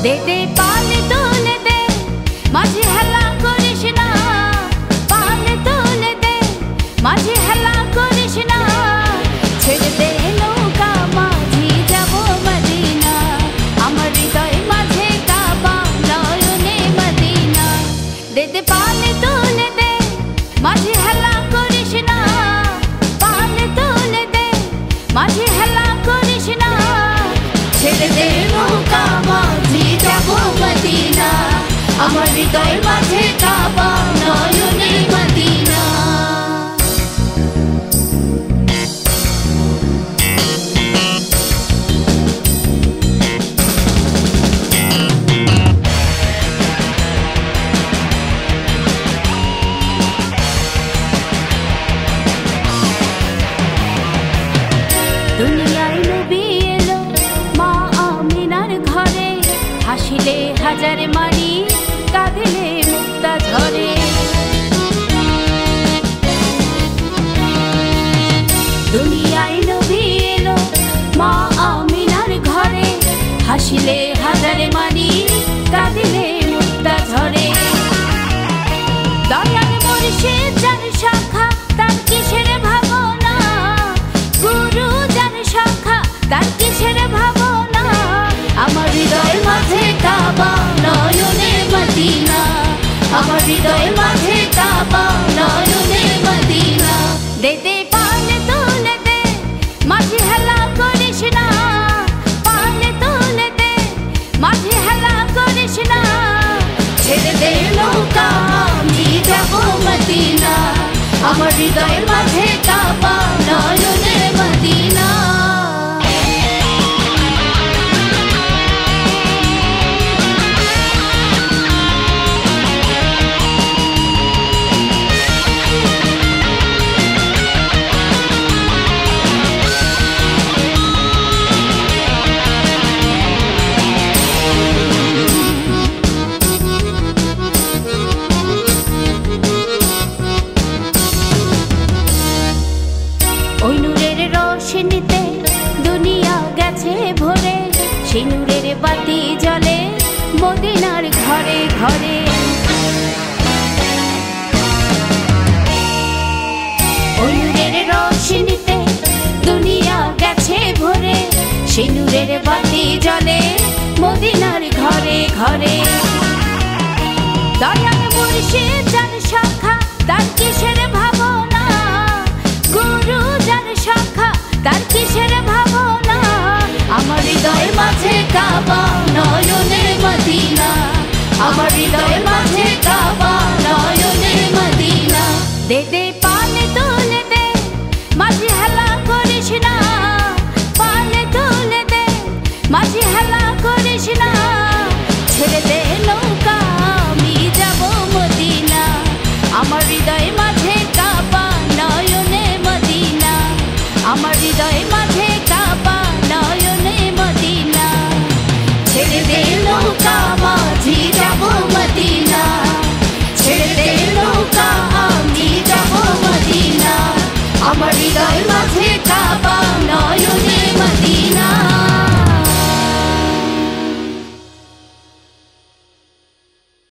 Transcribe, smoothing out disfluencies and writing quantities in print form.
দে দে পাল তুলে দে, মাঝে হেলা করিস না। পাল তুলে দে, মাঝে হেলা করিস না। ছেড়ে দে নৌকা মাঝি যাব মদিনা, আমার হৃদয় মাঝে কাবা নয়নে মদিনা। দে দে পাল তুলে দে, মাঝে হেলা করিস না। পাল তুলে দে, মাঝে হেলা করিস না। ছেড়ে দে নৌকা মাঝি যাব মদিনা, আমার হৃদয় মাঝে কাবা নয়নে মদিনা। দুনিয়ায় নবী এলো মা আমিনার ঘরে, হাসিলে হাজার মারি কাঁদিলে মুক্তা ঝরে। দুনিয়ায় নবী এলো মা আমিনার ঘরে, হাসিলে হাজার মারি কাঁদিলে মুক্তা ঝরে। দয়াল মুর্শিদ যার শাখা তার কিসের ভাবনা, গুরু যার শাখা তার কিসের ভাবনা। আমার হৃদয় মাঝে কাবা নয়নে মদিনা, আমার হৃদয় মাঝে কাবা নয়নে মদিনা। দে দে পাল তুলে দে, মাঝে হেলা করিস না। পাল তুলে দে, মাঝে হেলা করিস না। ছেড়ে দে নৌকা আমি যাব মদিনা, আমার হৃদয় মাঝে কাবা নয়নে মদিনা। ওই নূরের রোশনীতে দুনিয়া গেছে ভরে, সেই নূরের বাতি জ্বলে মদিনার ঘরে ঘরে। ওই নূরের রোশনীতে দুনিয়া গেছে ভরে, সেই নূরের বাতি জ্বলে মদিনার ঘরে ঘরে। দয়াল মুর্শিদ